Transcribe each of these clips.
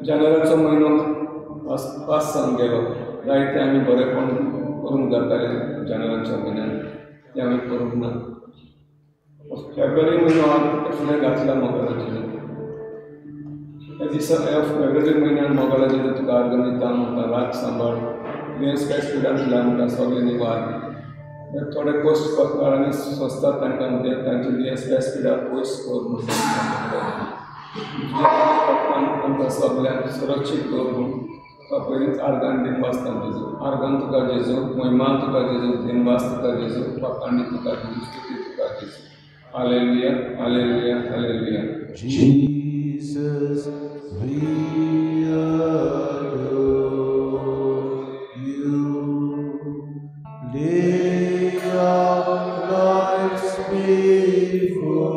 जानेवारीचो म्हयनो पास जावन गेलो. जायते आमी बरेपण करूंक जाताले जानेवारीच्या म्हयन्यान, ते आमी करूंक ना. फेब्रुवारी म्हयनो हांव फुडें घातला मोबायलाचेर. ह्या फेब्रुवारी म्हयन्यान मोबायलाचेर तुका आर्गां दिता, म्हाका राग सांबाळ, स्पेस स्पिडान दिला आमकां सगळे निवार. थोडे पोस्ट काळांनी सोंसतात तांकां म्हणजे तांचे स्पेस स्पिडार पयस कर म्हणून आमकां सगळ्यांक सुरक्षीत दवर म्हणून पयलींच आर्गान दिनवास जेजू. आर्गान तुका जेजू, महिमान तुका जेजू, दिनवास तुका जेजू, पाखांडी तुका जेजू, स्तुती तुका जेजू. Hallelujah, hallelujah, hallelujah. Jesus, we adore you. Lay our lives before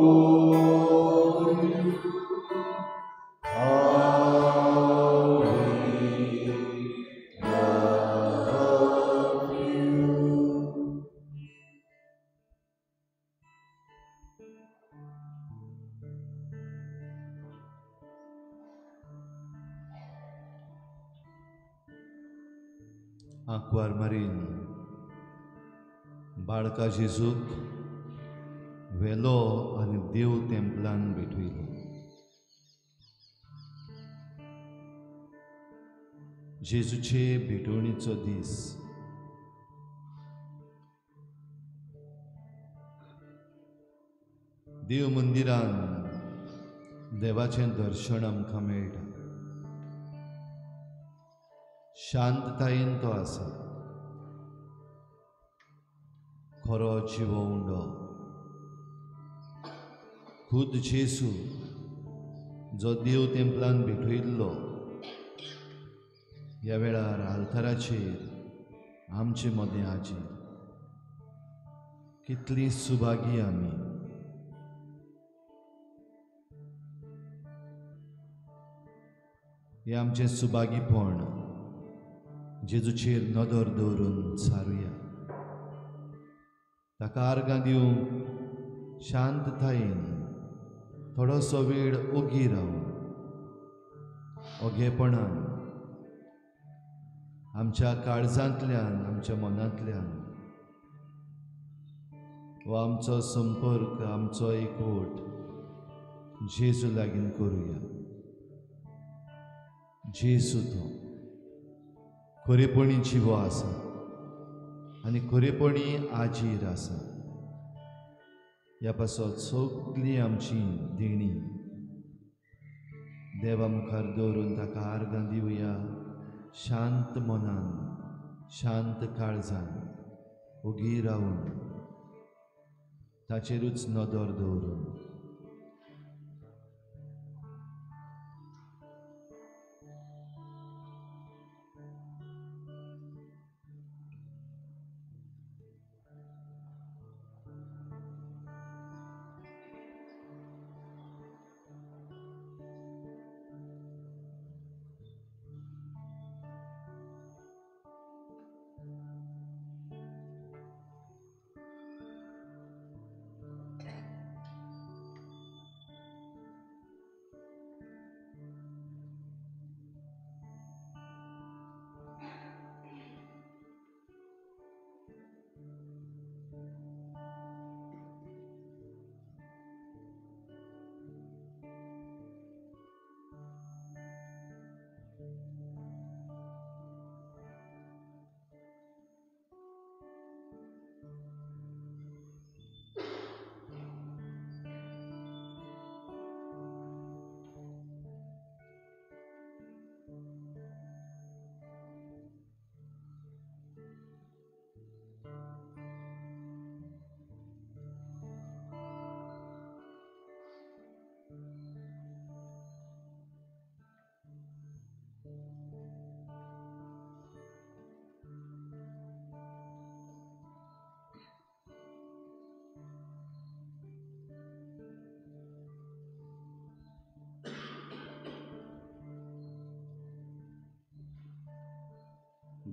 you. How we love you. आंकवार मारीन बाळका जेजूक वेलो आनी देव तेंपलान भेटयलो. जेजूचे भेटवणीचो दीस. देव मंदिरान देवाचें दर्शन आमकां मेळटा. शांततायेन तो आसा. खरो जिवो उंडो खुद जेजू जो देव तेंपलान भेटयल्लो, ह्या वेळार आल्ताराचेर आमचे मदें हाजीर. कितली सुभागी आमी. हे आमचें सुभागीपण जेजूचेर नदर दवरून सारुया. ताका आर्गां दिवंक शांततायेन थोडोसो वेळ ओगी रावन ओगेपणान आमच्या काळजांतल्यान, आमच्या मनांतल्यान हो आमचो संपर्क, आमचो एकवट जेजू लागीं करुया. जेजू तो खरेपणी जिवो आसा आनी खरेपणी आजीर आसा. ह्या पासत सगळीं आमची देणी देवा मुखार दवरून ताका आर्गां दिवया. शांत मनान, शांत काळजान ओगी रावन ताचेरूच नदर दवरून.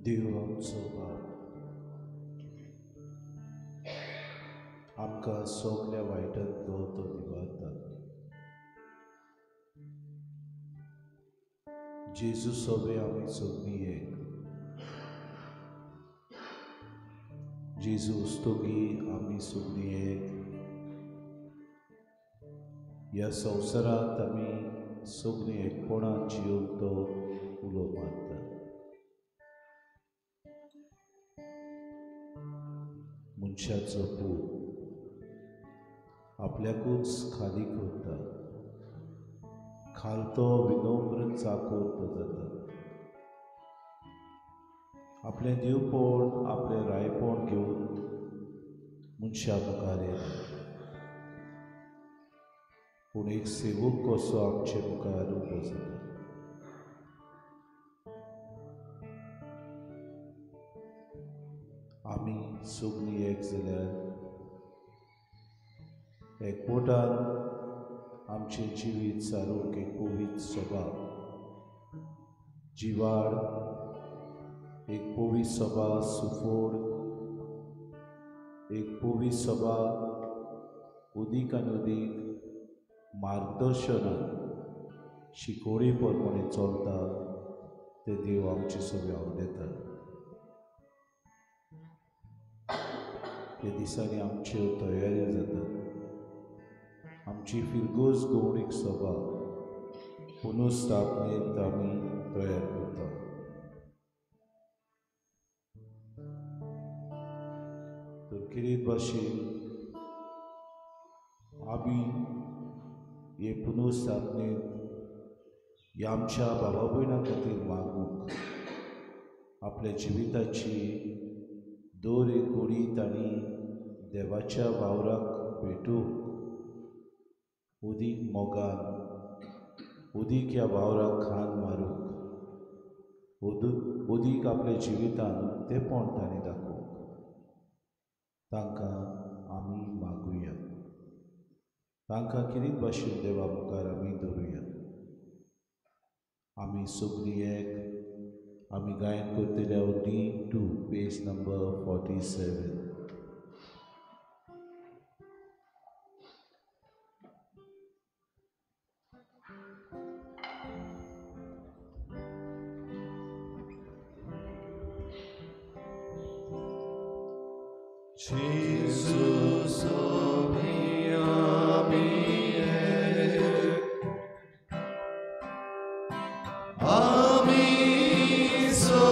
देव आमचो बाप आमकां सगल्या वायटांतलो तो निवारता. जेजू सोबे आमी सगळीं एक जेजू उस्तोगी आमी सगळीं एक ह्या संवसारांत आमी सगळीं एकपणान जियोंक तो उलो मारता. मनशाचो पूत आपल्याकूच खाली करता, खालतो विनम्र चाकोर जाता. आपलें दिवपण आपलें रायपण घेवन मनशा मुखार येता. पूण एक सेवक कसो आमचे मुखार उबो जाता. आमी सगळीं एक जाल्यार एकवटान आमचें जिवीत सारूंक एक पवित्र सभा, जिवाड, एक पवित्र सभा सुफोड, एक पवित्र सभा उदीक आनी उदीक मार्गदर्शनान शिकोडी प्रमाणे चलता ते देव आमचे सगळे आवडटा. ते दिसांनी आमच्यो तयारी जाता. आमची फिरगोज गवणीक सभा पुनर्स्थापनेंत आमी तयार करता. तर कितें भाशेन आमी हे पुनर्स्थापनेंत ह्या आमच्या भावा भयणां खातीर मागूंक आपल्या जिविताची दर एक घडी तांणी देवाच्या वावराक भेटूंक उदीक मोगान उदीक ह्या वावराक खान मारूंक उदीक आपल्या जिवितान तेंपण तांणी दाखोवंक तांकां आमी मागुया. तांकां कितें भाशेन देवा मुखार आमी दवरुया. आमी सगळीं एक आमी गायन करतले D2 page number 47. Jesus ami so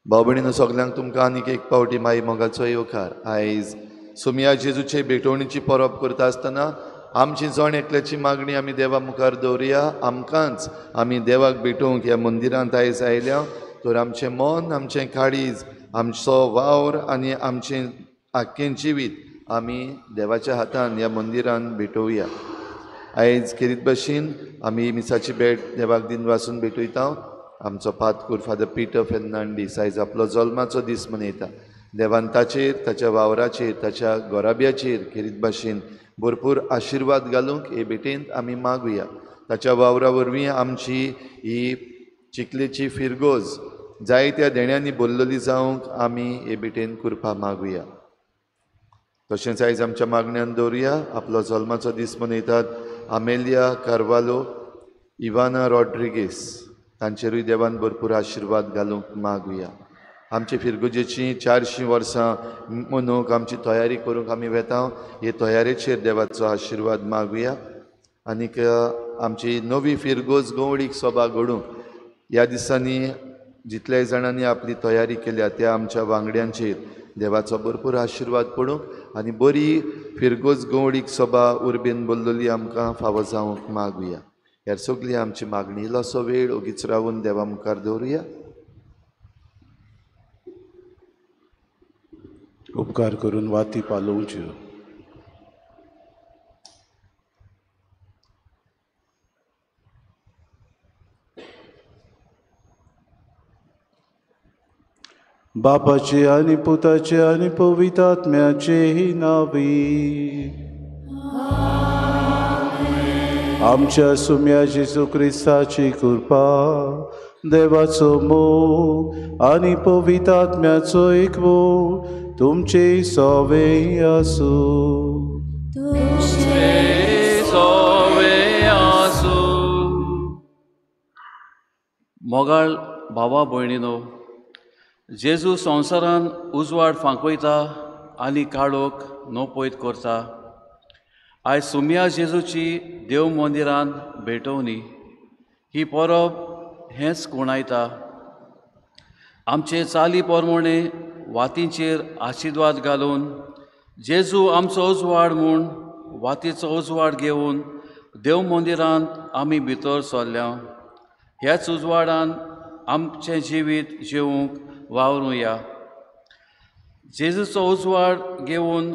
भाव भयणीनो सगल्यांक तुमकां आनीक एक पावटी माई मोगाचो येवकार. आयज सोमिया जेजूचे भेटवणीची परब करता आसतना आमची जण एकल्याची मागणी आमी देवा मुखार दवरया. आमकांच आमी देवाक भेटोवंक ह्या मंदिरांत आयज आयल्या, तर आमचें मन, आमचें काळीज, आमचो वावर आनी आमचें आख्खें जिवीत आमी देवाच्या हातान ह्या मंदिरान भेटोवया. आयज खेरीत भाशेन आमी मिसाची भेट देवाक दिन वाचून भेटयता. आमचो पातकूर फादर पिटर फेर्नांडीस आयज आपलो जल्माचो दीस मनयता. देवान ताचेर, ताच्या वावराचेर, ताच्या गोराब्याचेर खेरीत भाशेन भरपूर आशिर्वाद घालूंक हे भेटेंत आमी मागुया. ताच्या वावरा वरवीं आमची ही चिखलेची फिरगोज जायत्या देण्यांनी भरलेली जावंक आमी हे भेटेन करपा मागुया. तशेंच आयज आमच्या मागण्यांत दवरया. आपलो जल्माचो दीस मनयतात आमेलिया कार्वालो, इवाना रॉड्रिगेस, तांचेरूय देवान भरपूर आशिर्वाद घालूंक मागुया. आमचे फिरगोजेची 400 वर्सां मनोवंक आमची तयारी करूंक आमी वेता. हे तयारेचेर देवाचो आशिर्वाद मागुया. आनीक आमची नवी फिरगोज गवळीक सभा घडूंक ह्या दिसांनी जितल्याय जाणांनी आपली तयारी केल्या त्या आमच्या वांगड्यांचेर देवाचो भरपूर आशिर्वाद पडूंक आनी बरी फिरगोज गवळीक सभा उर्बेन भरलेली आमकां फावो जावंक मागुया. ह्या सगळी आमची मागणी इल्लोसो वेळ ओगीच रावून देवा मुखार दवरुया. उपकार करून वाती पालोवच्यो. बापाचे आणि पुताचे आणि पवित्रात्म्याचेही नावी. आमच्या सुम्या जेजू ख्रिस्ताची कृपा, देवाचो मोग आणि पवित्रात्म्याचो एकवो तुमचे सवे आसूं. मोगाळ भावा भयणीनो, जेजू संवसारान उजवाड फांकयता आनी काळोख नोपयत करता. आयज सुम्या जेजूची देव मंदिरांत भेटोवनी ही परब हेंच कुणायता. आमचे चाली पोरमोणे वातींचेर आशिर्वाद घालून जेजू आमचो उजवाड म्हूण वातीचो उजवाड घेवन देव मंदिरांत आमी भितर सरल्या. ह्याच उजवाडान आमचें जिवीत जिवूंक वावरूया. जेजूचो उजवाड घेवन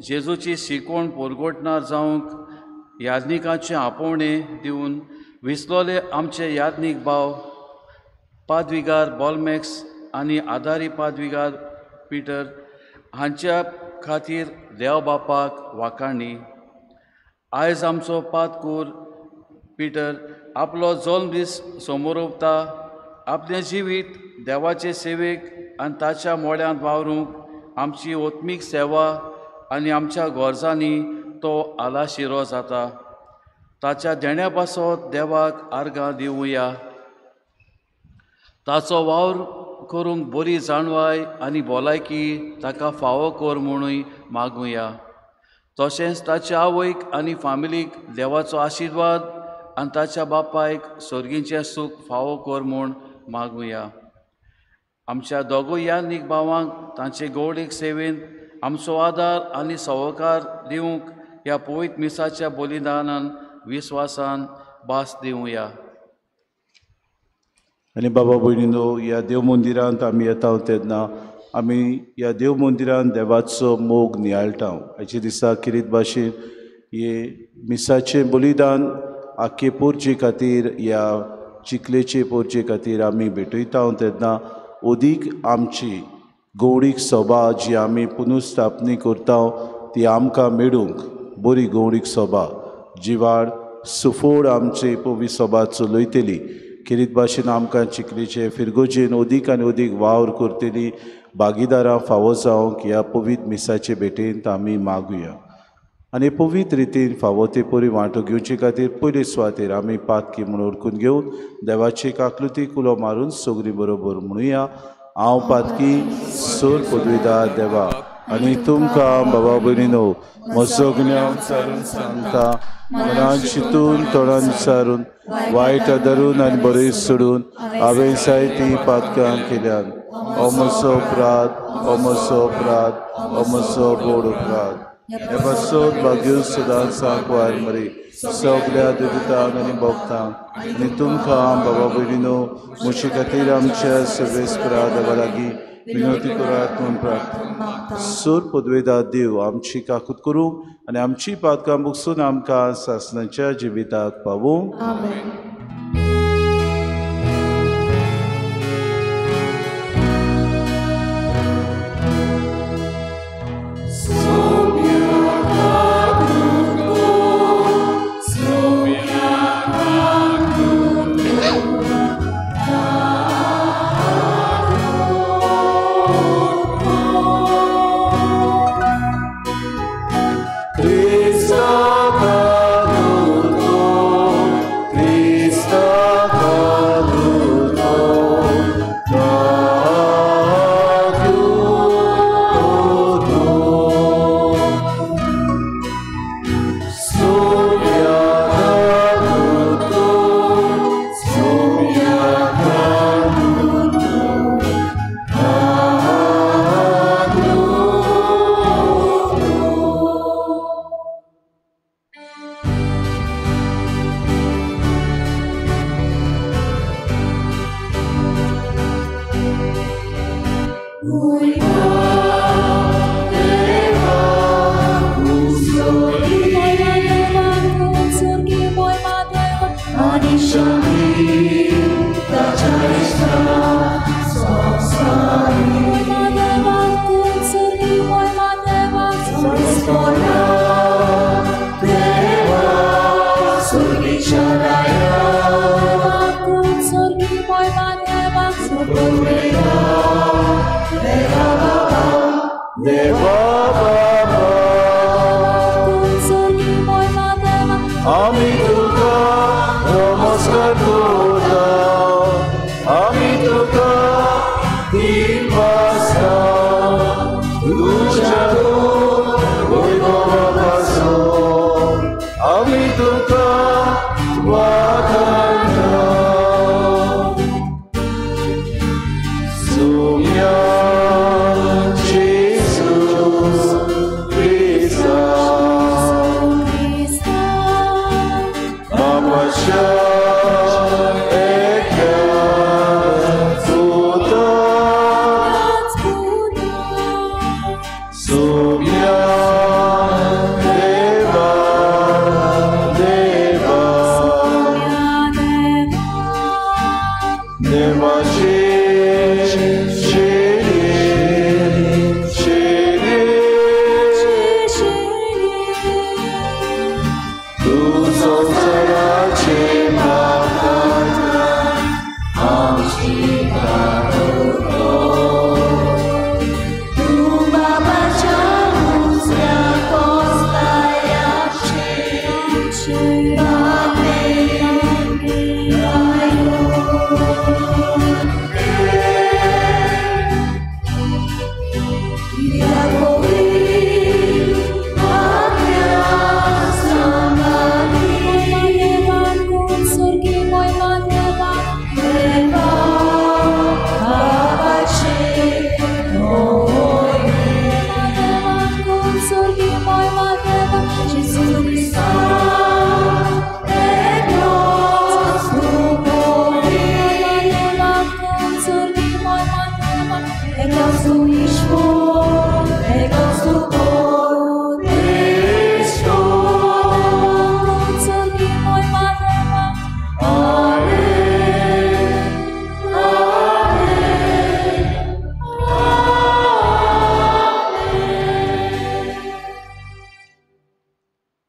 जेजूची शिकवण परगोटणार जावंक याज्ञिकांचे आपोवणें दिवन विसलोले आमचे याज्ञीक भाव पाद्विगार बॉलमॅक्स आनी आदारी पाद्विगार पिटर हांच्या खातीर देव बापाक वाखाणणी. आयज आमचो पातकूर पिटर आपलो जल्म दीस समोर उरता. आपलें जिवीत देवाचे सेवेक आनी ताच्या मोड्यांत वावरूंक आमची ओत्मीक सेवा आनी आमच्या गरजांनी तो आलाशिरो जाता. ताच्या देण्या पासत देवाक आर्गां दिवया. ताचो वावर करूंक बरी जाणवाय आनी भलायकी ताका फावो कर म्हणूय मागुया. तशेंच ताच्या आवयक आनी फामिलीक देवाचो आशिर्वाद आनी ताच्या बापायक सर्गींचें सूख फावो कर म्हूण मागुया. आमच्या दोगूय याज्ञीक भावांक तांचे गौडीक सेवेन आमचो आदार आनी सहकार दिवंक ह्या पवित्र मिसाच्या बलिदानान विस्वासान भास दिवया. आनी बाबा भयणीनो, ह्या देव मंदिरांत आमी येता तेन्ना आमी ह्या देव मंदिरांत देवाचो मोग नियाळटा. हाचे दिसा किरीत भाशेन हे मिसाचें बलिदान आख्खे पोरचे खातीर ह्या चिखलेचे पोरचे खातीर आमी भेटयता तेन्ना ओदीक आमची गौडीक सभा जी आमी पुनस्थापनी करता ती आमकां मेळूंक बरी गौडीक सभा जिवाड सुफोड आमचे पवित्र सभा चलयतली. किरीत भाशेन आमकां चिखलेचे फिरगोजेन ओदीक आनी ओदीक वावर करतली भागीदारां फावो जावंक ह्या पवित्र मिसाचे भेटेंत आमी मागुया. आनी पवित्र रितीन फावो ते परी वांटो घेवचे खातीर पयले सुवातेर आमी पातकी म्हूण ओळखून घेवन देवाचे काकलुती कुलो मारून सगळीं बरोबर म्हणुया. हांव पातकी सोर पदवीदार देवा आनी तुमकां बाबा भयणीनो म्हजो गुन्यांव विचारून सांगता. मनान चिंतून तोंडान विचारून वायट धरून आनी बरें सोडून हांवें जायतीं पातकां केल्यान. हो म्हजो अपराध, हो म्हजो अपराध, हो म्हजो गोड अपराध. हे बसोत भाग्यून सदांच सांग वार मरे सगळ्या दुतांक आनी भक्तांक आनी तुमकां बाबा भयणीनो म्हजे खातीर आमच्या सर्वेस्परा देवा लागीं विनोती करात म्हूण प्रार्थना. सोर पदवेदार देव आमची काकूत करूंक आनी आमची पातकां बुकसून आमकां सासणाच्या जिविताक पावूंक. Shani, the Chai Star, देवा बाबा आमी तुका नमस्कार करता आमी तुका दिन वाजता तुझ्या वैभवापासून आमी तुका वाखाणटा सोम्या जेसूस क्रिस्ता बाबाच्या एकट्या पुता सोम्या देवा देवा देवाचे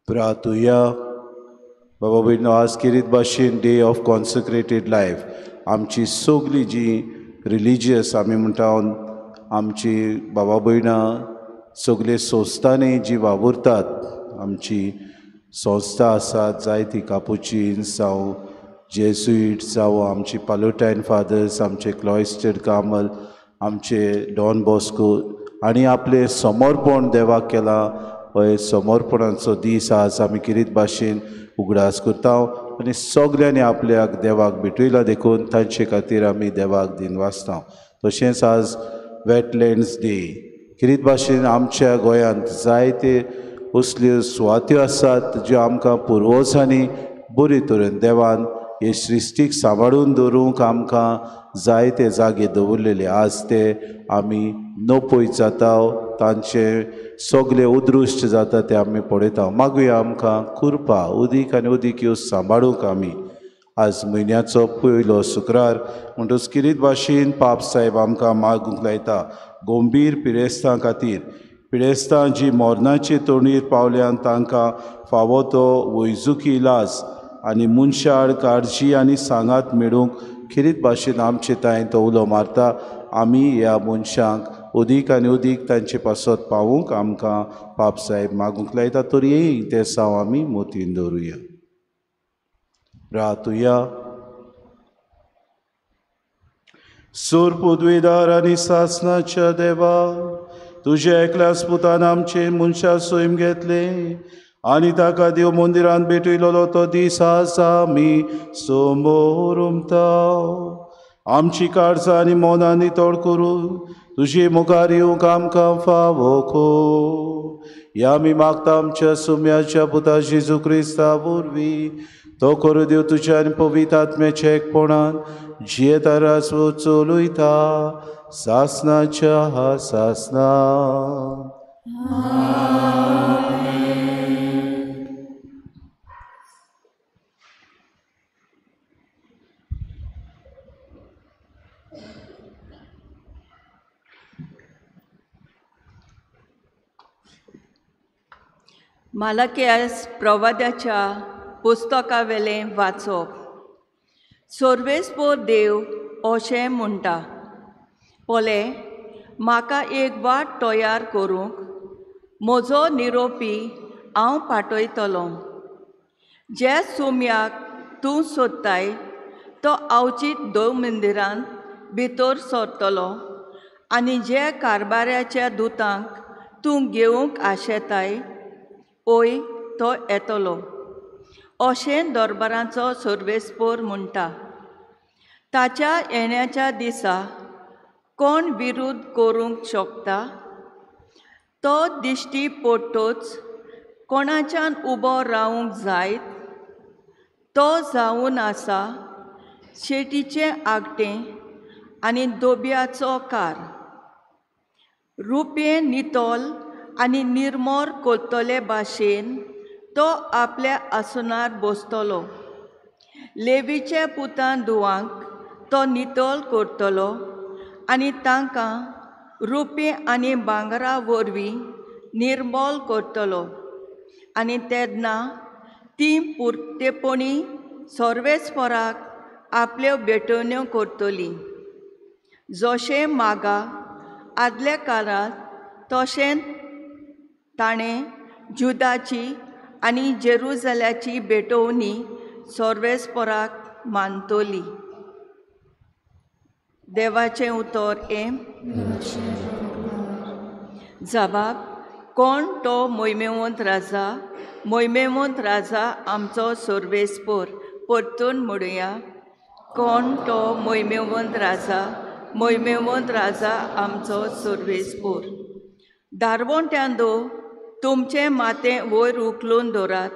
प्रार्थुया बाबा भयणो आज किरीत भाशेन डे ऑफ कॉन्सक्रेटेड लायफ आमची सगळी जी रिलिजियस आमी म्हणटा आमची बाबा भयणां सगळे संस्थांनी जी वावुरतात आमची संस्था आसात जायती कापुचीन्स जावं जेजुईट्स जावं आमची पालोटायन फादर्स आमचे क्लॉइस्टर कार्मल आमचे डॉन बॉस्को आनी आपले समर्पण देवाक केलां हय समर्पणाचो दीस आज आमी किरीत भाशेन उगडास करता आनी सगल्यांनी आपल्याक देवाक भेटयला देखून तांचे खातीर आमी देवाक दिन वाचता तशेंच आज वेटलँड्स डे किरीत भाशेन आमच्या गोंयांत जायते असल्यो सुवात्यो आसात ज्यो आमकां पुर्वजांनी बरे तरेन देवान हे सृश्टीक सांबाळून दवरूंक आमकां जायते जागे दवरलेले आज ते आमी नपय जाता तांचे सगळे उद्रुश्ट जाता ते आमी पळयता मागुया आमकां कुरपा उदीक आनी उदीक ह्यो सांबाळूंक आमी आज म्हयन्याचो पयलो शुक्रार म्हणटच किरीत भाशेन पाप साहेब आमकां मागूंक लायता गंभीर पिडेस्तां खातीर पिडेस्तां जी मरणाचे तोणयेर पावल्यान तांकां फावो तो वैजकी इलाज आनी मनशाळ काळजी आनी सांगात मेळूंक किरीत भाशेन आमचे तांय तो उलो मारता आमी ह्या मनशांक उदीक आनी उदीक तांचे पासत पावूंक आमकां पाप साहेब मागूंक लायता तरी ते साव आमी मोतीन दवरुया प्रार्थुया सूर पदवीदार आनी सासणाच्या देवा तुझे एकल्याच पुतान आमचे मनशा सोयम घेतले आनी ताका देव मंदिरांत भेटयलोलो तो दीस आज आमी समोर उमता आमची काळजां आनी मोनां नितळ करून तुजे मुखार येवंक आमकां फावो को आमी मागता आमच्या सुम्याच्या पुता जेजू क्रिस्ता वरवीं तो करू देव तुज्या आनी पवित्र आत्म्याच्या एकपणान जियेता राजवो चलयता सासणाच्या सासना मालाकियास प्रवाद्याच्या पुस्तका वेलें वाचप सर्वेस्पोर देव अशें म्हणटा पोले म्हाका एक वाट तयार करूंक म्हजो निरोपी हांव पाठयतलों. जे सुम्याक तूं सोदताय तो अवचीत देव मंदिरांत भितर सरतलो आनी जे कारबाऱ्याच्या दुतांक तूं घेवंक आशेताय ओय तो येतलो अशें दरबाराचो सर्वेस्पोर म्हणटा. ताच्या येण्याच्या दिसा कोण विरोध करूंक शकता? तो दिश्टी पडटोच कोणाच्यान उबो रावंक जायत. तो जावन आसा शेटीचें आगटें आनी दोबयाचो कार. रुपें नितोल आनी निर्मोर कोत्तोले भाशेन तो आपल्या आसनार बसतलो. लेवीचे पुतां धुवांक तो नितोल करतलो आनी तांकां रुपें आनी भांगरा वरवीं निर्मोल करतलो. आनी तेन्ना तीं पुर्तेपणी सर्वेस्पराक आपल्यो भेटोवण्यो करतलीं. जशें मागा आदल्या काळांत तशेंच ताणें जुदाची आनी जेरुसल्याची भेटोवणी सर्वेस्पराक मानतली. देवाचें उतर हें. जबाब. कोण तो मोहिमेवंत राजा? मोहिमेवंत राजा आमचो सर्वेस्पोर. परतून म्हणुया. कोण तो मोहिमेवंत राजा? मोहिमेवंत राजा आमचो सर्वेस्पोर. दारवोंट्यांदो तुमचें मातें वयर उखलून दवरात.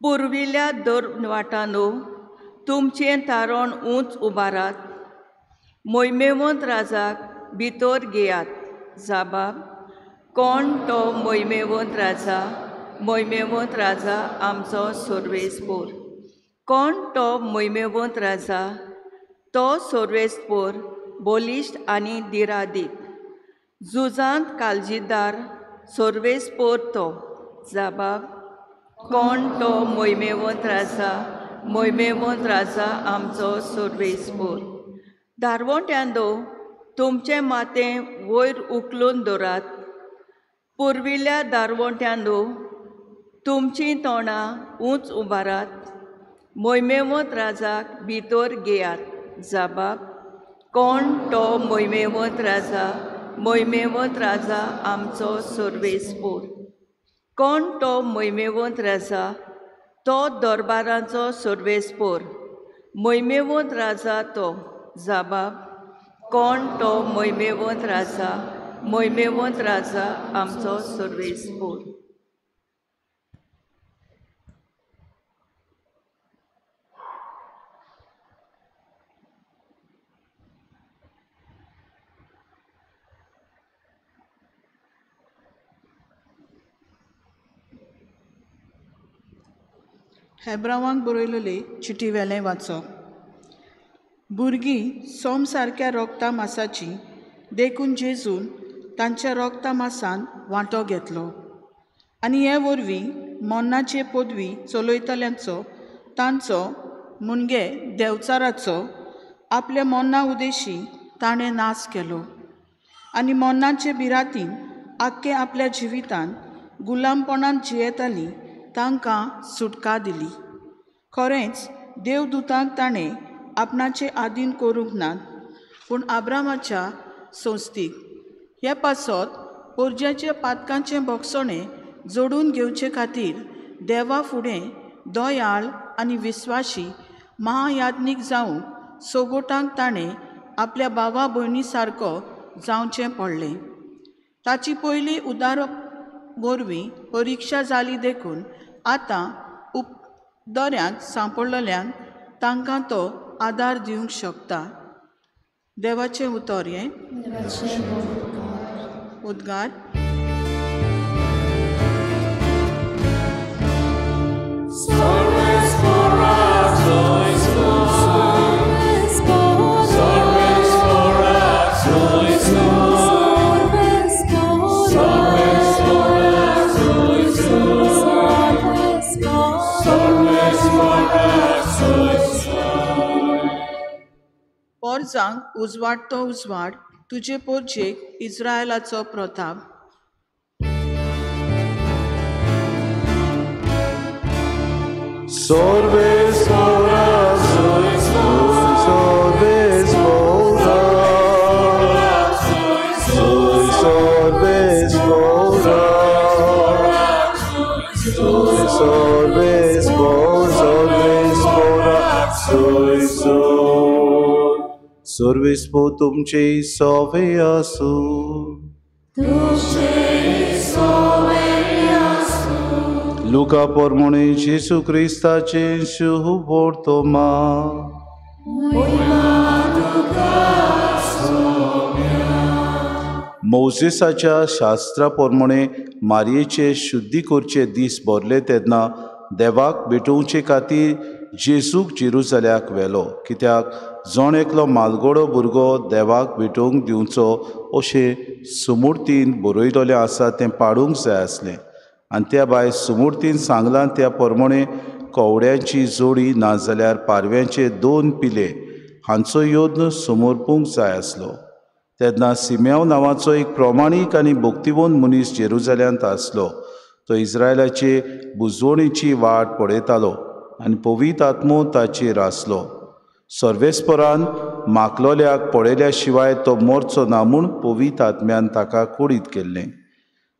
पुर्विल्ल्या दरवाटांदो तुमचें तारण उंच उबारात. मोहिमेवंत राजाक भितर घेयात. जबाब. कोण तो मोहिमेवंत राजा? मोहिमेवंत राजा आमचो सर्वेस्पोर. कोण तो मोहिमेवंत राजा? तो सर्वेस्पोर बलिश्ट आनी दिरादीक. झुजांत काळजीदार सर्वेस्पोर तो. जबाब. कोण तो मोहिमेवंत राजा? मोहिमेवंत राजा आमचो सर्वेस्पोर. दारवोंट्यांदो तुमचें मातें वयर उखलून दवरात. पुर्विल्ल्या दारवोंट्यांदो तुमचीं तोंडां उंच उबारात. मोहिमेवंत राजाक भितर घेयात. जबाब. कोण तो मोहिमेवंत राजा? मोहिमेवंत राजा आमचो सर्वेस्पोर. कोण तो मोहिमेवंत राजा? तो दरबाराचो सर्वेस्पोर. मोहिमेवंत राजा तो. जबाब. कोण तो मोहिमेवंत राजा? मोहिमेवंत राजा आमचो सर्वेस्पोर. हेब्रावांक बरयलेली चिटी वेलें वाचप. भुरगीं सोम सारक्या रोगता मासाची देखून जेजून तांच्या रोगता मासान वांटो घेतलो आनी हे वरवीं मोन्नाचे पदवी चलयतल्यांचो तांचो मुनगे देवचाराचो आपल्या मोन्ना उदेशी ताणें नाश केलो आनी मोन्नाचे बिरातीन आख्खे आपल्या जिवितान गुलामपणान जियेतालीं तांकां सुटका दिली. खरेंच देवदूतांक ताणें आपणाचे आधीन करूंक नात पूण आब्रामाच्या संस्थीक हे पासत पोरज्याच्या पातकांचें बोगसणें जोडून घेवचे खातीर देवा फुडें दयाळ आनी विस्वाशी महायाज्ञीक जावंक सोगोटांक ताणें आपल्या भावा भयणी सारको जावचें पडलें. ताची पयली उदार वरवीं परिक्षा जाली देखून आतां उपदऱ्यांत सांपडलेल्यांक तांकां तो आदार दिवंक शकता. देवाचें उतर हें. उद्गार. पोरजांक उजवाड तो उजवाड तुजे पोरचेक इस्रायलाचो Pratap. Sorbes ora, sorbes ora, sorbes ora, sorbes sorbes po तुमचे सोवे आसू. Luca pormone Gesù Cristace शुभ वर्तमा. मोसेसाच्या शास्त्रा प्रमाणे मारयेचे शुद्धी करचे दीस भरले तेन्ना देवाक भेटोवचे खातीर जेसूक जेरुसल्याक व्हेलो, कित्याक जोण एकलो मालगडो भुरगो देवाक भेटोवंक दिवचो अशें सुमूर्तीन बरयलोलें आसा तें पाडूंक जाय आसलें. आनी त्या भायर सुमूर्तीन सांगलां त्या प्रमाणे कवड्यांची जोडी नाजाल्यार पारव्यांचे 2 पिले हांचो योद्न समोरपूंक जाय आसलो. तेन्ना सिमेव नांवाचो एक प्रमाणीक आनी भक्तिवंत मनीस जेरुसल्यांत आसलो. तो इस्रायलाचे बुजवणेची वाट पळयतालो आनी पवित्र आत्मो ताचेर आसलो. सर्वेस्परान माकलोल्याक पळयल्या शिवाय तो मरचो ना म्हूण पवित्र आत्म्यान ताका कुडीत केल्लें.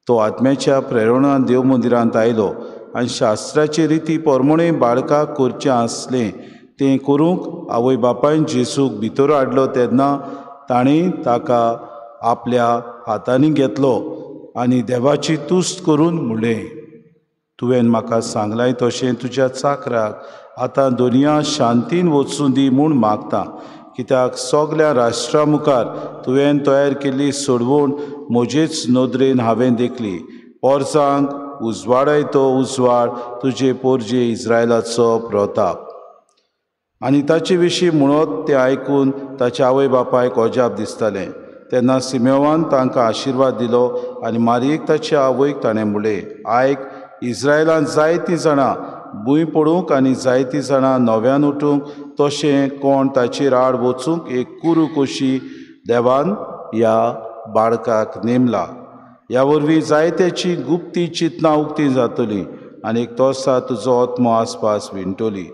तो आत्म्याच्या प्रेरणान देव मंदिरांत आयलो आनी शास्त्राचे रिती प्रमाणे बाळकाक करचें आसलें तें करूंक आवय बापायन जेसूक भितर हाडलो तेन्ना ताणें ताका आपल्या हातांनी घेतलो आनी देवाची तुस्त करून म्हणलें, तुवें म्हाका सांगलां तशें तुज्या चाकराक आतां दुनिया शांतीन वचूं दी म्हूण मागता, कित्याक सगल्या राष्ट्रां मुखार तुवें तयार केल्ली सोडवण म्हजेच नदरेन हांवें देखली. पोरसांक उजवाडाय तो उजवाड तुजे पोरजे इस्रायलाचो प्रताप. आनी ताचे विशीं म्हणत तें आयकून ताच्या आवय बापायक अजाप दिसतालें. तेन्ना सिमेवान तांकां आशिर्वाद दिलो आनी मारयेक ताच्या आवयक ताणें म्हणलें, आयक, इस्रायलांत जायतीं जाणां भूंय पडूंक आनी जायतीं जाणां नव्यान उठूंक तशें कोण ताचेर आड वचूंक एक कुरू कशी देवान ह्या बाळकाक नेमला. ह्या वरवीं जायत्याची गुप्ती चिंतनां उक्तीं जातलीं आनी एक तोसा तुजो आत्मो आसपास विणटली.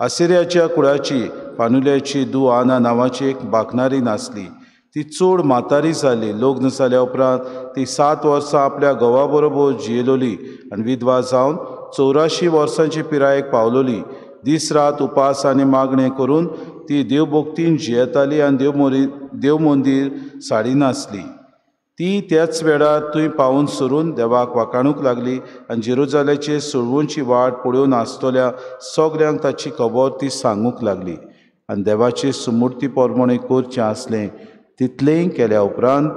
आसिरियाच्या कुळाची फानुल्याची धूव आना नांवाची एक बाकणारी नासली. ती चड म्हातारी जाली. लग्न जाल्या उपरांत ती 7 वर्सां आपल्या घोवा बरोबर जियेलोली आनी विधवा जावन 84 वर्सांची पिरायेक पावलोली. दीस रात उपास आनी मागणें करून ती देवभक्तीन जियेताली आनी देव मंदीर साडिनासली. ती त्याच वेळार थंय पावून सरून देवाक वाखाणूंक लागली आनी जेरुसलेमाचे सोडवणची वाट पळोवन आसतल्या सगल्यांक ताची खबर ती सांगूंक लागली. आनी देवाचे सुमूर्ती प्रमाणे करचें आसलें तितलेंय केल्या उपरांत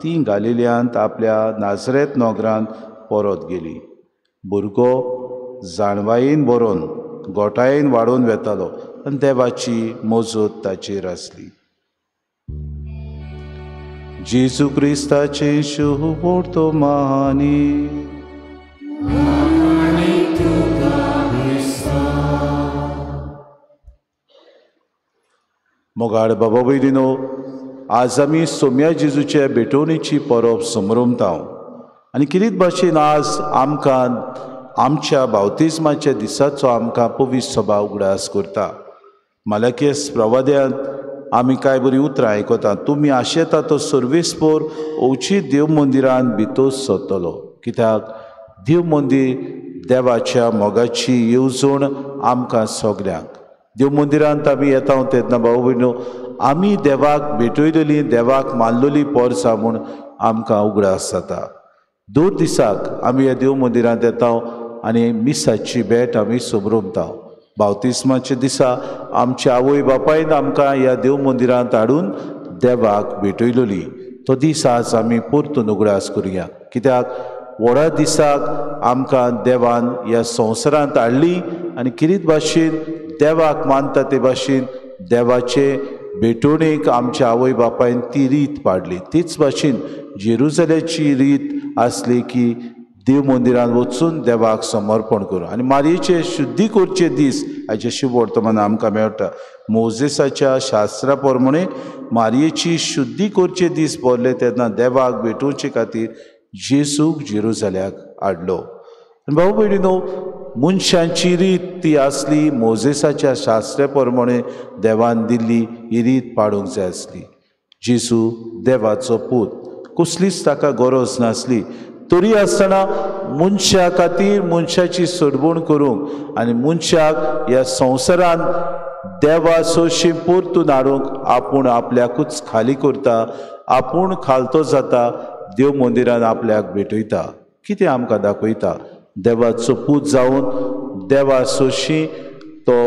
ती गालिल्यांत आपल्या नाजरेत नगरांत परत गेली. भुरगो जाणवायेन बरोवन गोठायेन वाडून वेतालो आनी देवाची मोजत ताचेर आसली. जेजू क्रिस्ताचे शुभ वर्तमानी. मोगाड बाबा भयणीनो, आज आमी सोम्या जेजूच्या भेटवणेची परब समरमतांव आनी कितें भाशेन आज आमकां आमच्या बावतिजमाच्या दिसाचो आमकां पवित्र सभा उगडास करता. मालाकियस प्रवाद्यांत आमी कांय बरीं उतरां आयकतात. तुमी आशेता तो सर्वेस्पोर अवचीत देव मंदिरांत भितर सरतलो, कित्याक देव मंदीर देवाच्या मोगाची येवजण आमकां सगल्यांक. देव मंदिरांत आमी येता तेन्ना भाव भयणो, आमी देवाक भेटयलेलीं देवाक मानलेलीं पोरसां म्हूण आमकां उगडास जाता. 2 दिसाक आमी ह्या देव मंदिरांत येता आनी मिसाची भेट आमी समरमता. बावतिस्माच्या दिसा आमच्या आवय बापायन आमकां ह्या देव मंदिरांत हाडून देवाक भेटयलेली. तो दीस आज आमी परतून उगडास करुया, कित्याक व्हडा दिसाक आमकां देवान ह्या संवसारांत हाडली आनी कितें भाशेन देवाक मानता ते भाशेन देवाचे भेटवणेक आमच्या आवय बापायन ती रीत पाडली. तीच भाशेन जेरुसलेमाची रीत आसली की देव मंदिरांत वचून देवाक समर्पण करूं आनी मारयेचे शुद्धी करचे दीस हाचे शुभ वर्तमान आमकां मेळटा. मोजेसाच्या शास्त्रा प्रमाणे मारयेची शुद्धी करचे दीस पडले तेन्ना देवाक भेटोवचे खातीर जेजूक जेरुसलेमाक हाडलो. भाऊ भयणीनो, मनशांची रीत ती आसली मोजेसाच्या शास्त्रा प्रमाणे देवान दिल्ली ही रीत पाळूंक जाय आसली. जेजू देवाचो पूत, कसलीच ताका गरज नासली, तरी आसतना मनशा खातीर मनशाची सोडवण करूंक आनी मनशाक ह्या संवसारान देवा सोशी परतून हाडूंक आपूण आपल्याकूच खाली करता, आपूण खालतो जाता, देव मंदिरान आपल्याक भेटयता. कितें आमकां दाखयता? देवाचो पूत जावन देवा सोशी तो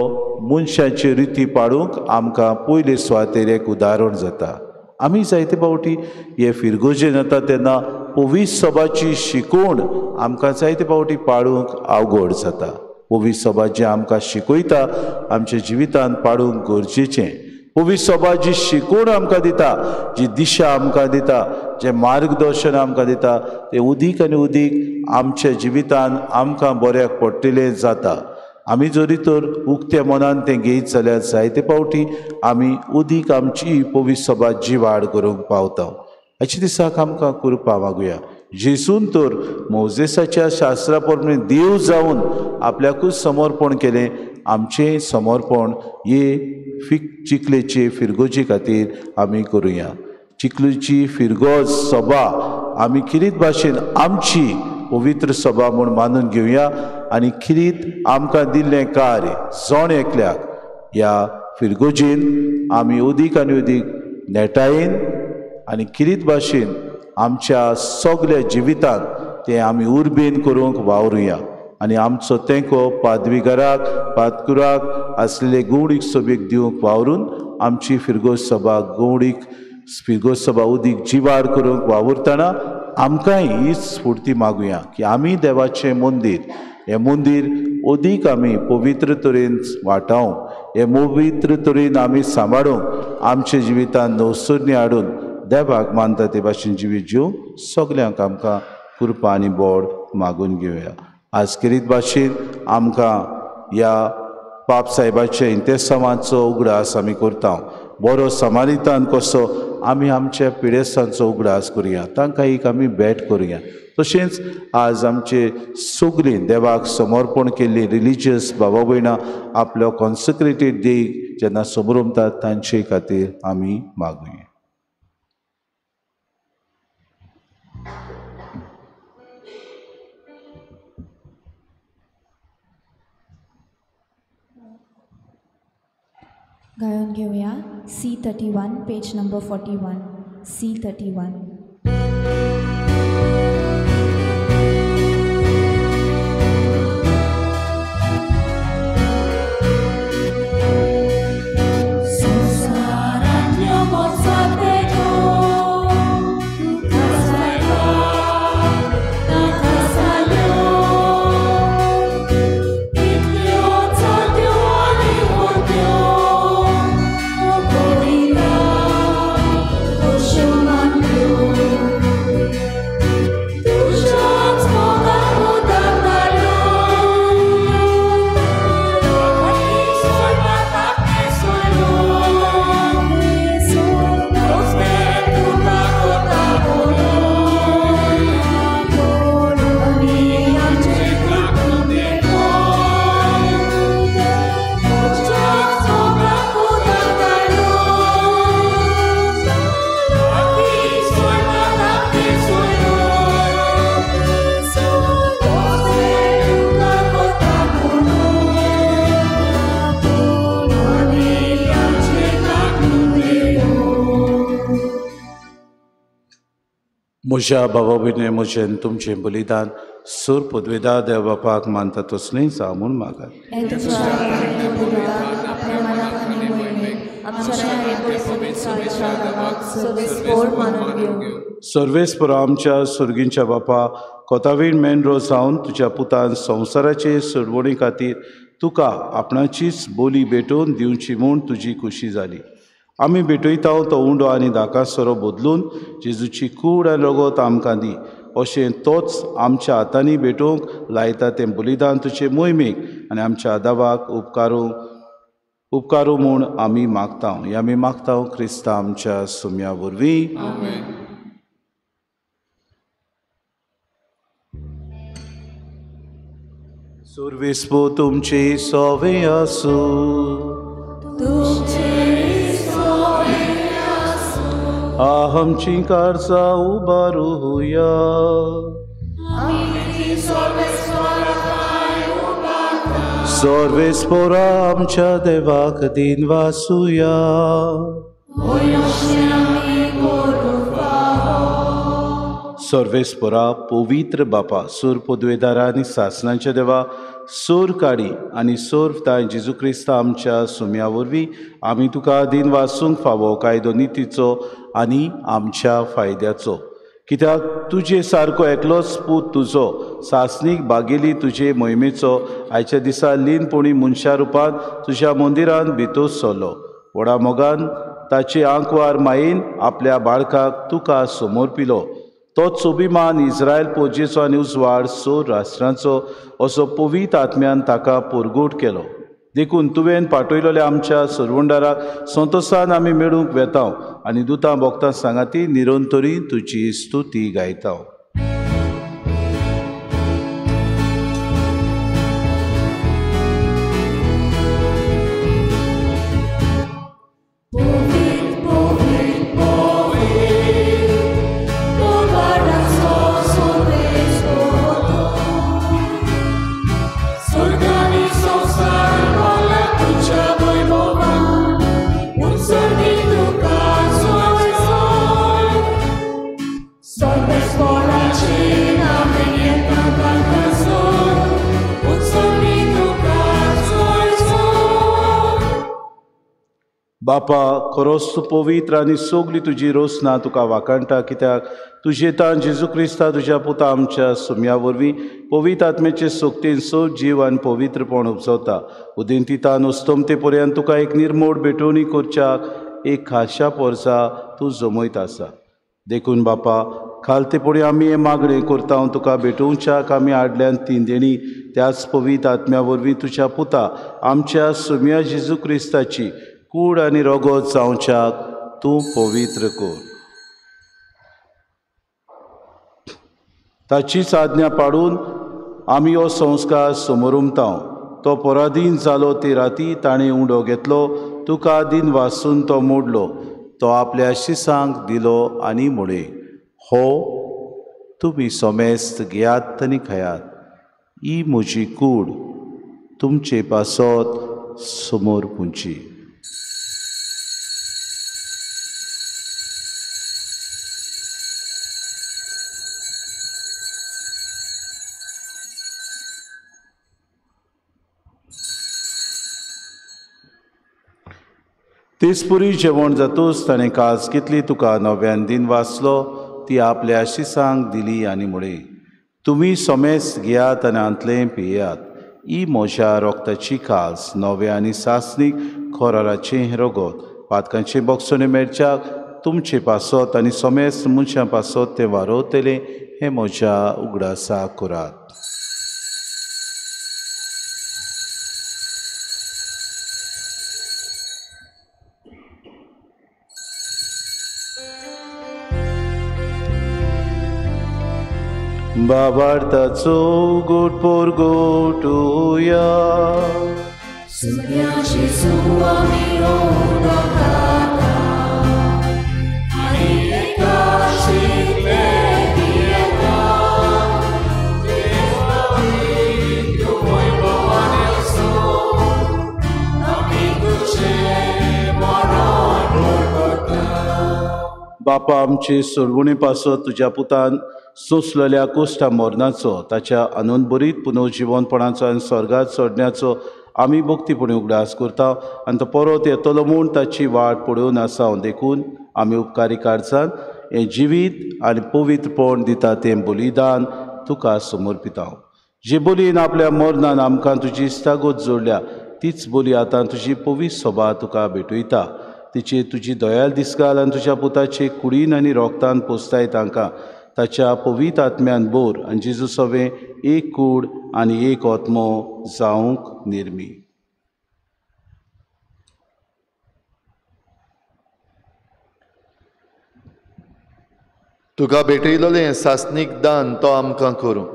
मनशांची रिती पाळूंक आमकां पयले सुवातेर एक उदाहरण जाता. आमी जायते फावटी हे फिरगोजेन येता तेन्ना पवित्र सभाची शिकवण आमकां जायते फावटी पाळूंक अवघड जाता. पवित्र सभा जें आमकां शिकयता आमच्या जिवितांत पाळूंक गरजेचें. पवित्र सभा जी शिकवण आमकां दिता, जी दिशा आमकां दिता, जें मार्गदर्शन आमकां दिता, तें उदीक आनी उदीक आमच्या जिवितांत आमकां बऱ्याक पडटलें जाता. आमी जरी तर उक्त्या मनान तें घेयत जाल्यार जायते फावटी आमी उदीक आमची पवित्र सभा जिवाड करूंक पावता. हाच्या दिसाक आमकां करपा मागुया. जेजून तर मोजेसाच्या शास्त्रा प्रमाणे देव जावन आपल्याकूच समर्पण केलें. आमचें समर्पण हे चिखलेचे फिरगोजे खातीर आमी करुया. चिखलेची फिरगोज सभा आमी खिरीत भाशेन आमची पवित्र सभा म्हूण मानून घेवया आनी खिरीत आमकां दिल्लें कार्य जण एकल्याक ह्या फिरगोजेन आमी उदीक आनी उदीक नेटायेन आनी खिरीत भाशेन आमच्या सगळ्या जिवितांत तें आमी उर्बेन करूंक वावरुया आनी आमचो तेंको पादवीगाराक पातकुराक आसलेले गौडीक सभेक दिवंक वावरून आमची फिरगोज सभा गौडीक फिरगोज सभा उदीक जिवाड करूंक वावुरतना आमकांय हीच स्फूर्ती मागुया की आमी देवाचें मंदीर, हें मंदीर अदीक आमी पवित्र तरेन वाटावंक, हे पवित्र तरेन आमी सांबाळूंक आमच्या जिवितांत नवसुर्णी हाडून देवाक मानता ते भाशेन जिवीत जिवंक सगल्यांक आमकां कृपा आनी बोड मागून घेवया. आज करीत भाशेन आमकां ह्या पाप साहेबाच्या इंतेसांवाचो उगडास आमी करता. बरो समारितान कसो आमी आमच्या पिडेस्तांचो उगडास करुया, तांकां एक आमी भेट करुया. तशेंच आज आमचे सगळीं देवाक समर्पण केल्ली रिलिजियस भावा भयणां आपलो कॉन्सेक्रेटेड देक जेन्ना समरमतात तांचे खातीर आमी मागुया. गायन घेऊया C31 पेज नंबर 41 C31. म्हज्या भावा भयणे म्हजें तुमचें बलिदान सूर पदवेदार देव बापाक मानता तसलें जावं म्हूण मागात. सर्वेस्पर आमच्या सुर्गींच्या बापा, कोतावीण मेंढरो जावन तुज्या पुतान संवसाराचे सोडवणी खातीर तुका आपणाचीच बोली भेटोवन दिवची म्हूण तुजी खुशी जाली. आमी भेटयता तो उंडो आनी धाकासरो बदलून जेजूची कूड आनी रगत आमकां दी. अशें तोच आमच्या हातांनी भेटूंक लायता तें बलिदान तुजे मोहिमेक आनी आमच्या आदावाक उपकारू म्हूण आमी मागता. हें आमी मागता क्रिस्ता आमच्या सुम्या वरवीं. सुरवेस्पो तुमची सोवे आसूं. आमची कारजा उबारूया. सर्वेस्पोरा आमच्या देवाक दिन वासूया. सर्वेस्पोरा पवित्र बापा सूर पदवेदारा आनी सासणांच्या देवा सोर काडी आनी सोर ताय जेजू क्रिस्ता आमच्या सुम्या वरवीं आमी तुका दिन वासूंक फावो कायदो नितीचो आनी आमच्या फायद्याचो. कित्याक तुजे सारको एकलोच पूत तुजो सासणीक बागेली तुजे मोहिमेचो आयच्या दिसा लीनपणी मनशा रुपान तुज्या मंदिरान भितर सरलो. व्हडा मोगान ताचे आंकवार मायेन आपल्या बाळकाक तुका समर्पिलो. तोच अभिमान इस्रायल पोजेचो आनी उजवाड सोर राष्ट्रांचो असो पवित्र आत्म्यान ताका पुरगूट केलो. देखून तुवें पाठयलेल्या आमच्या सरवंडाराक संतोशान आमी मेळूंक वेतांव आनी दुतां भोगतां सांगाती निरंतरी तुजी स्तुती गायतांव. बापा खरोच तूं पवित्र आनी सगळी तुजी रोसना तुका वाकाणटा. कित्याक तुजे तान जेजू क्रिस्ता तुज्या पुता आमच्या सुम्या वरवीं पवित्र आत्म्याचे सोक्तीन सो जीव आनी पवित्रपण उपजवता. उदेंती तान उस्तमते पर्यंत तुका एक निर्मोड भेटवणी करच्याक एक खाशा पोरसा तूं जमयत आसा. देखून बापा खालतेपणी आमी हें मागणें करता तुका भेटोवच्याक आमी आडल्यान तीन देणी त्याच पवित्र आत्म्या वरवीं तुज्या पुता आमच्या सुम्या जेजू क्रिस्ताची कूड आनी रगत जावच्याक तूं पवित्र कर. ताचीच आज्ञा पाडून आमी हो संस्कार समोरुमतांव. तो पराधीन जालो ते राती ताणें उंडो घेतलो. तुका दिन वासून तो मोडलो. तो आपल्या शिसांक दिलो आनी म्हळे, हो तुमी सोमेस्त घेयात आनी खायात. ही म्हजी कूड तुमचे पासत समोर पुंची. तेसपुरी जेवण जातूच ताणें कास घेतली. तुका नव्यान दिन वाचलो. ती आपल्या शिसांक दिली आनी म्हळे, तुमी सोमेस्त घेयात आनी आंतलें पियेयात. ही म्हज्या रोगताची कास नवे आनी सासणीक खोराराचें रगत पातकांचे बोगसोने मेळच्याक तुमचे पासत आनी सोमेस्त मनशां पासत तें वारोवतलें. हें म्हज्या उगडासा करात. बाबार्थाचो गोट पोर गोटुया. बापा आमचे सोडवणे पासत तुज्या पुतान सोंसलेल्या कोश्टा मरणाचो ताच्या आनंदभरीत पुनर्जीवनपणाचो आनी स्वर्गात चडण्याचो आमी भक्तीपणी उगडास करता. आनी तो परत येतलो म्हूण ताची वाट पळोवन आसा. देखून आमी उपकारी कारजान हें जिवीत आनी पवित्रपण दिता तें बलिदान तुका समर्पिता. जे बलीन आपल्या मरणान आमकां तुजी इश्टागत जोडल्या तीच बली आतां तुजी पवित्र सभा तुका भेटयता. तिची तुजी दयाल दिसगाल आनी तुज्या पुताचे कुडीन आनी रोगतान पोसताय तांकां ताच्या पवित्र आत्म्यान बोर आनी जेजू सवें एक कूड आनी एक आत्मो जावंक निर्मी. तुका भेटयलोलें सासनीक दान तो आमकां करूं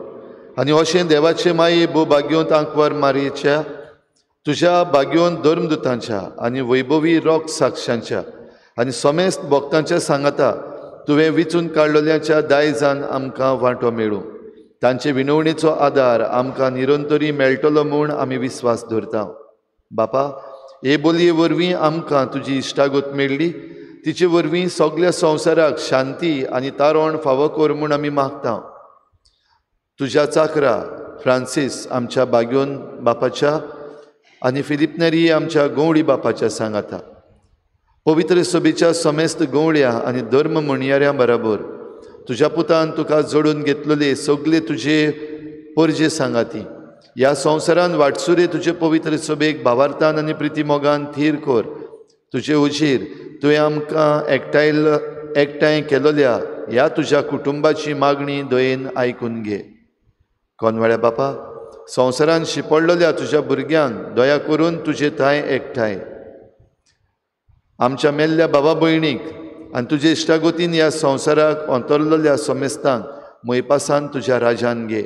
आनी अशें देवाचे माये भू भाग्योंत आंकवार मारयेच्या तुज्या भाग्योंत धर्मदुतांच्या आनी वैभवी रोग साक्षांच्या आनी समेस्त भक्तांच्या सांगाता तुवें विचून काडलोल्याच्या दायजान आमकां वांटो मेळूं. तांचे विनवणेचो आदार आमकां निरंतरी मेळटलो म्हूण आमी विस्वास धरता. बापा, हे बोलये वरवीं आमकां तुजी इश्टागत मेळ्ळी, तिचे वरवीं सगळ्या संवसाराक शांती आनी तारण फावो कर म्हूण आमी मागता. तुज्या चाकरा फ्रांसीस आमच्या बाग्योन बापाच्या आनी फिलिप नेरी आमच्या गवळी बापाच्या सांगाता पवित्र सभेच्या समेस्त गवळ्या आनी धर्म म्हणयाऱ्यां बराबर तुज्या पुतान तुका जोडून घेतलेले सगळे तुजे परजे सांगाती ह्या संवसारान वाटसुरे तुजे पवित्र सभेक भावार्थान आनी प्रिती मोगान थीर कर. तुजे उजीर तुवें आमकां एकठांय केलोल्या ह्या तुज्या कुटुंबाची मागणी दयेन आयकून घे. कोनवाळ्या बापा, संवसारान शिपडलेल्या तुज्या भुरग्यांक दया करून तुजे थाय एकठांय. आमच्या मेल्ल्या भावा भयणीक आनी तुजे इश्टागोतीन ह्या संवसाराक अंतरलेल्या समेस्तांक मैपासान तुज्या राजान घे.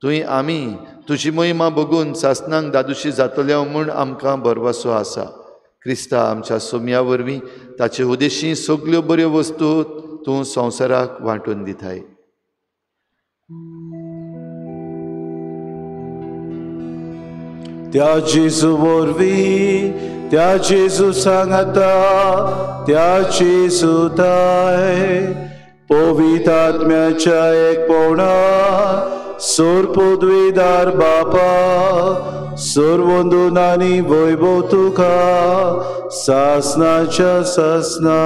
तुवें आमी तुजी महिमा बघून सासणांक दादुशी जातल्या म्हूण आमकां भरवसो आसा. क्रिस्ता आमच्या सोम्या वरवीं ताचे उद्देशी सगल्यो बऱ्यो वस्तू तूं संवसाराक वांटून दिताय. त्या जेजू वरवीं त्या जेजू सांगाता त्या जेजू दाय पवित्र आत्म्याच्या एकपणा सोर पदवीदार बापा सर्वंदुनानी वैभव तुका सासनाच्या सासना.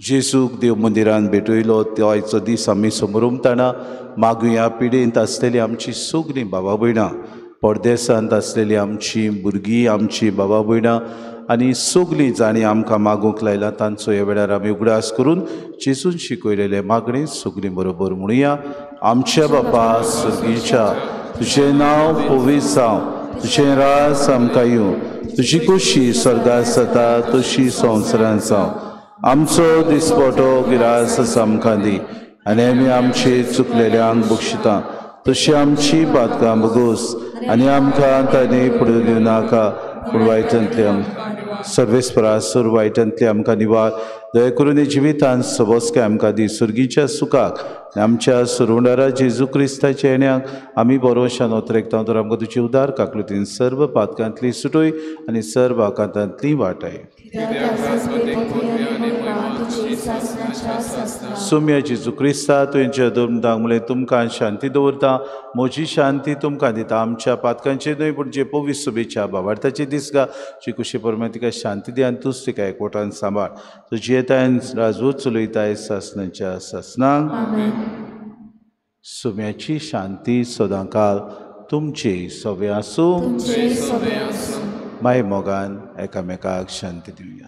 जेजूक देव मंदिरान भेटयलो तो आयचो दीस आमी समोर उमताना मागुया पिडेंत आसलेली आमची सगळीं भावा भयणां परदेसांत आसलेली आमची भुरगीं आमची भावा भयणां आनी सगळीं जाणीं आमकां मागूंक लायला तांचो ह्या वेळार आमी उगडास करून जेजून शिकयलेले मागणी सगळीं बरोबर म्हणुया. आमच्या बापा सुर्गीच्या तुजें नांव पवित्र जावं, तुजें राज आमकां येवं, तुजी कुशी स्वर्गांत जाता तशी संवसारांत जावं. आमचो दिसपटो गिरास आमकां दी आनी आमी आमचे चुकलेल्यांक बक्षिता तशी आमची बातकां बगोस आनी आमकां ताणें पडूं दिवं नाका पूण वायटांतल्यान सर्वेस्परा सुर वायटांतले आमकां निवार दया करून जिवितांत सबोसके आमकां दी. सुर्गीच्या सुखाक आमच्या सुरवणारा जेजू क्रिस्ताच्या येण्याक आमी बरोवशान ओतरेकता तर आमकां तुजी उदार काकलुतीन सर्व पातकांतली सुटोय आनी सर्व आकांतांतली वाटाय. सोम्या जेजू क्रिस्ता तुवें धर्मदांक म्हळें तुमकां शांती दवरता, म्हजी शांती तुमकां दिता. आमच्या पातकांचे न्हय पूण जे पवित्र सभेच्या भावार्थाचे दिसगा जी कुशी परमे तिका शांती दी आनी तूंच तिका एकवटान सांबाळ. तुजी येताय राजवट चलयताय सासणाच्या सासणांक. सोम्याची शांती सदांकाल तुमचे सवे आसूं. माय मोगान एकामेकाक शांती दिवया.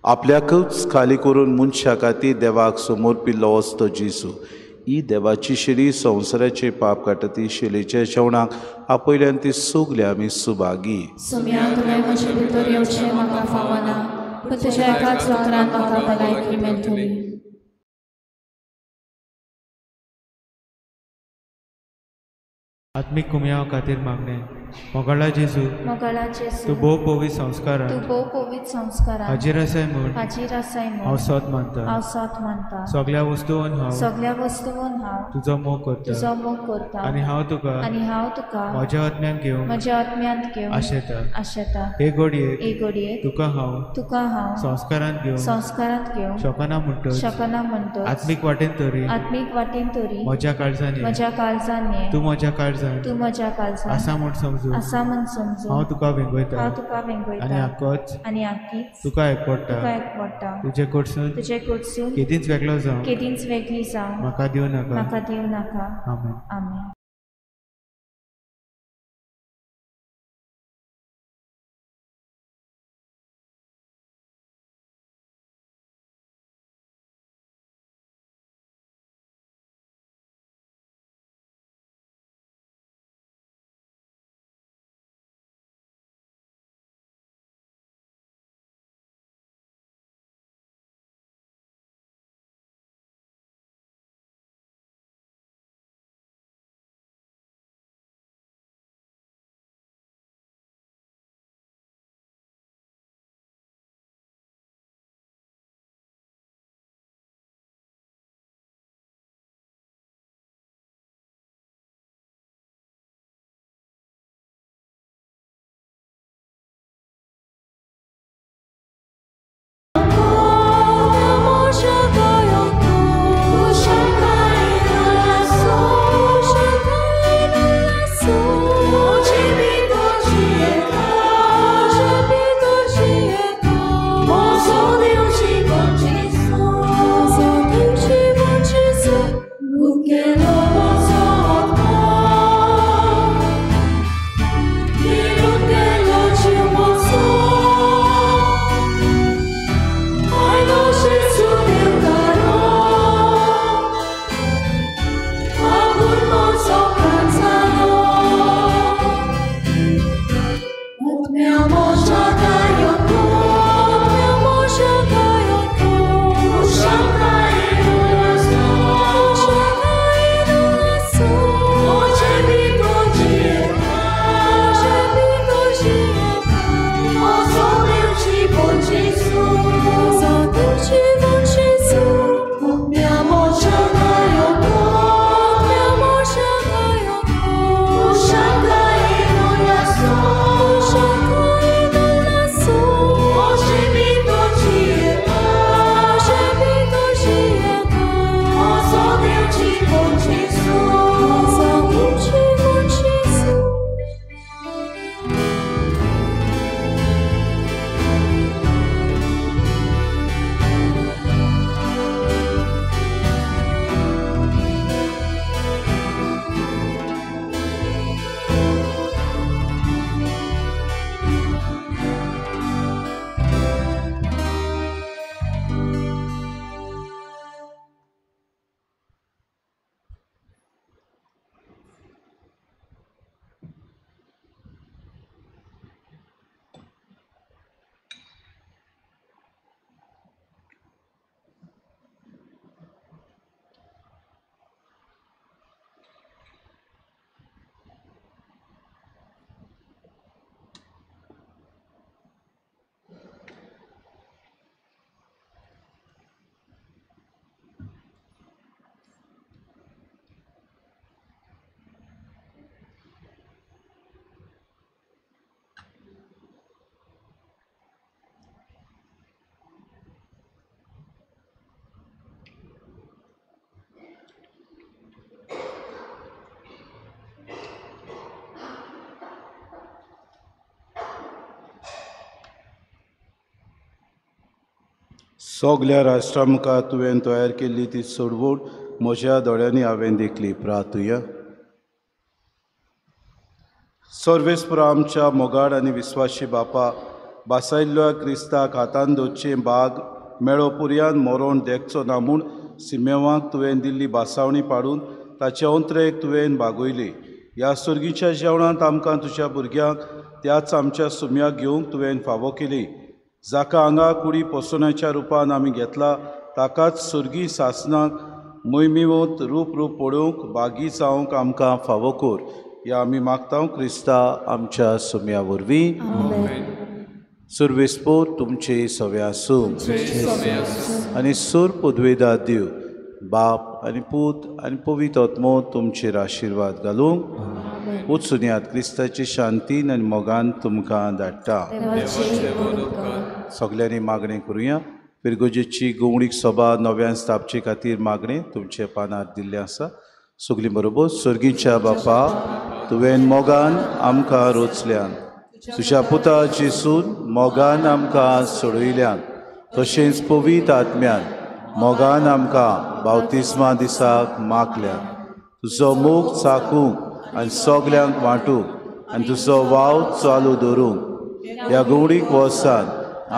आपल्याकूच खाली करून मनशा खातीर देवाक समोर पिल्लो वचतो जेजू ही देवाची शिडी संवसाराचे पाप काटती शिलेच्या जेवणाक आपयल्यान ती सगळे आमी सुभागी. आत्मीक कुमयाव खातीर मागणें मोगाळा जेजू मोगाळा तूं जेजू भोव पवित्र संस्कारान तूं भोव पवित्र संस्कारान हाजीर आसाय म्हूण हाजीर आसाय हांव म्हूण सत मानता हांव सत मानता सगळ्या वस्तूंन हांव सगळ्या वस्तूंन हांव तुजो मोग करता तुजो मोग करता आनी हांव तुका आनी हांव तुका म्हज्या आत्म्यान घेवन म्हज्या आत्म्यांत घेवन आशेता आशेता हे घडयेक एक घडयेक तुका हांव संस्कारान घेवन संस्कारांत घेवन शकना म्हणटच शकना म्हणटच आत्मीक वाटेन तरी आत्मीक वाटेन तरी म्हज्या काळजांनी म्हज्या काळजान ये तूं म्हज्या काळजान तूं म्हज्या काळजान आसा म्हूण समजू आसा म्हूण समजू हांव तुका वेंगयता हांव तुका आनी वेंगयता आक्कोच आनी आख्खीच तुका एकवडटा तुका एकवडटा तुजे कडसून तुजे कडसून केदींच वेगळो जावं केदींच वेगळी जावं म्हाका दिवं नाका म्हाका दिवं नाका आमेन आमेन. सगल्या राष्ट्रां मुखार तुवें तयार केल्ली ती सोडवण म्हज्या दोळ्यांनी हांवें देखली. प्रार्थुया. सर्वेस्पर आमच्या मोगाड आनी विस्वाशी बापा, बासायल्ल्या क्रिस्ताक हातान दोचे बाग मेळो पुर्यान मरोण देखचो ना म्हूण सिमेवाक तुवें दिल्ली बासावणी पाडून ताचे अंतरेक तुवें बागयली. ह्या सुर्गीच्या जेवणांत आमकां तुज्या भुरग्यांक त्याच आमच्या सुम्याक घेवंक तुवें फावो केली. जाका हांगा कुडी पोसोनाच्या रुपान आमी घेतला, ताकाच सुर्गी सासनाक मोहिमेवंत रूप पळोवंक बागी जावंक आमकां फावो कर. या आमी मागता क्रिस्ता आमच्या सुम्या वरवीं सुरवेस्पोर तुमचे सवे आसूं आनी सूर पदवेदा दिव बाप आनी पूत आनी पवित्र आत्मो तुमचेर आशिर्वाद घालूंक उत्सुन्यात क्रिस्ताची शांतीन आनी मोगान तुमकां धाडटा सगल्यांनी मागणें करुया पिरगोजेची गवळीक सभा नव्यान स्थापचे खातीर मागणें तुमच्या पानार दिल्लें आसा सगलीं बरोबर सर्गीच्या बापा तुवें मोगान आमकां रोचल्यान तुज्या पुता जेसून मोगान आमकां सोडयल्यान तशेंच पवित्र आत्म्यान मोगान आमकां बावतिस्मा दिसाक मागल्यान तुजो मोग चाकूंक आनी सगल्यांक वांटूंक आनी तुजो वाव चालू दवरूंक ह्या गवळीक वर्सान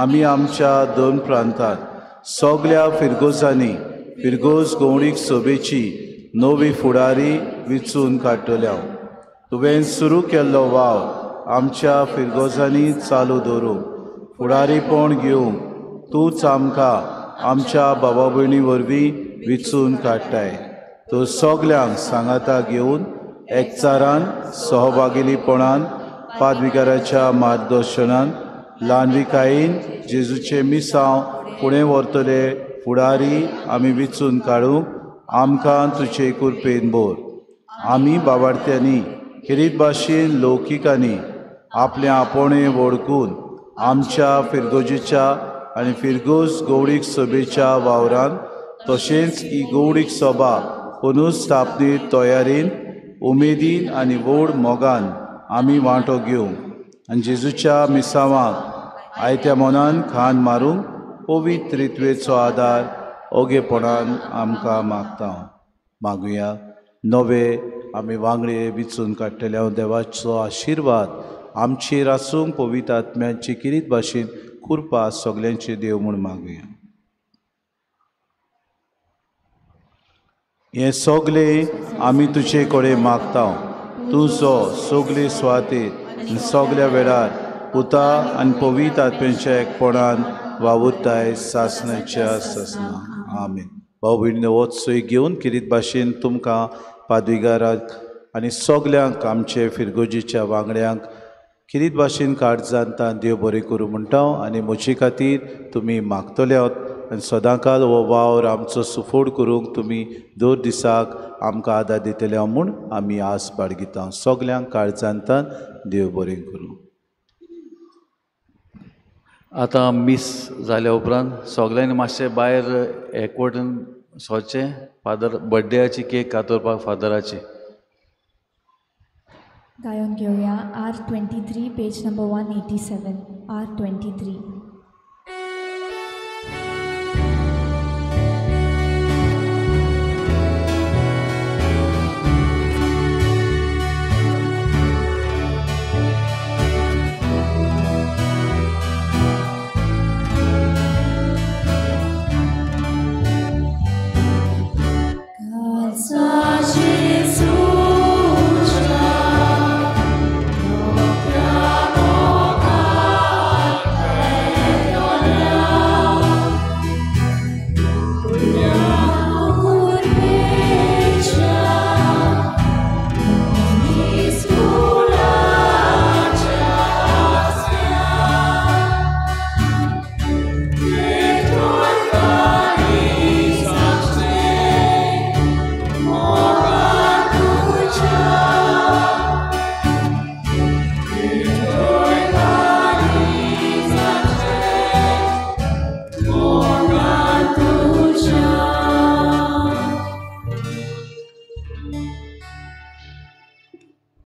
आमी आमच्या 2 प्रांतांत सगल्या फिरगोजांनी फिरगोज गवळीक सभेची नवी फुडारी विचून काडटल्या तुवें सुरू केल्लो वाव आमच्या फिरगोजांनी चालू दवरूंक फुडारीपण घेवंक तूंच आमकां आमच्या भावा भयणी वरवीं विचून काडटाय तो सगल्यांक सांगाता घेवन एकचारान सहभागिलीपणान पादविकाराच्या मार्गदर्शनान ल्हानविकायेन जेजूचे मिसांव फुडें व्हरतले फुडारी आमी विचून काडूंक आमकां तुजे कृपेन भर आमी बाबार्थ्यांनी खेरीत भाशेन लौकिकांनी आपलें आपोणें वळखून आमच्या फिरगोजेच्या आनी फिरगोज गवळीक सभेच्या वावरान तशेंच ही गवळीक सभा पुनस्थापनेत तयारेन उमेदीन आनी व्हड मोगान आमी वांटो घेवंक आनी जेजूच्या मिसावांक आयत्या मनान खान मारूंक पवित्रित्वेचो आदार ओगेपणान आमकां मागता मागुया नवे आमी वांगडे विचून काडटल्या देवाचो आशिर्वाद आमचेर आसूंक पवित्र आत्म्याची किरीत भाशेन कृपा सगल्यांचे देव म्हूण मागुया हे सगळे आमी तुजे कडेन मागता तुजो सगळे सुवातेर सगळ्या वेळार पुता आनी पवित्र आत्म्याच्या एकपणान वावुरताय सासणाच्या सासना आमीन भाव भयणी वचोय घेवन किरीत भाशेन तुमकां पादविकाराक आनी सगल्यांक आमचे फिरगोजेच्या वांगड्यांक किरीत भाशेन काळजांतां देव बरें करूं म्हणटा आनी म्हजे खातीर तुमी मागतले आनी सदांकाल हो वावर आमचो सुफोड करूंक तुमी दर दिसाक आमकां आदार दितले म्हूण आमी आस बाळगिता सगल्यांक काळजांतां देव बरें करूं आतां मीस जाल्या उपरांत सगल्यांनी मातशें भायर एकवटून सोचें फादर बड्डेयाची केक कातरपाक फादराची गायन घेवया R23 पेज नंबर 187 R23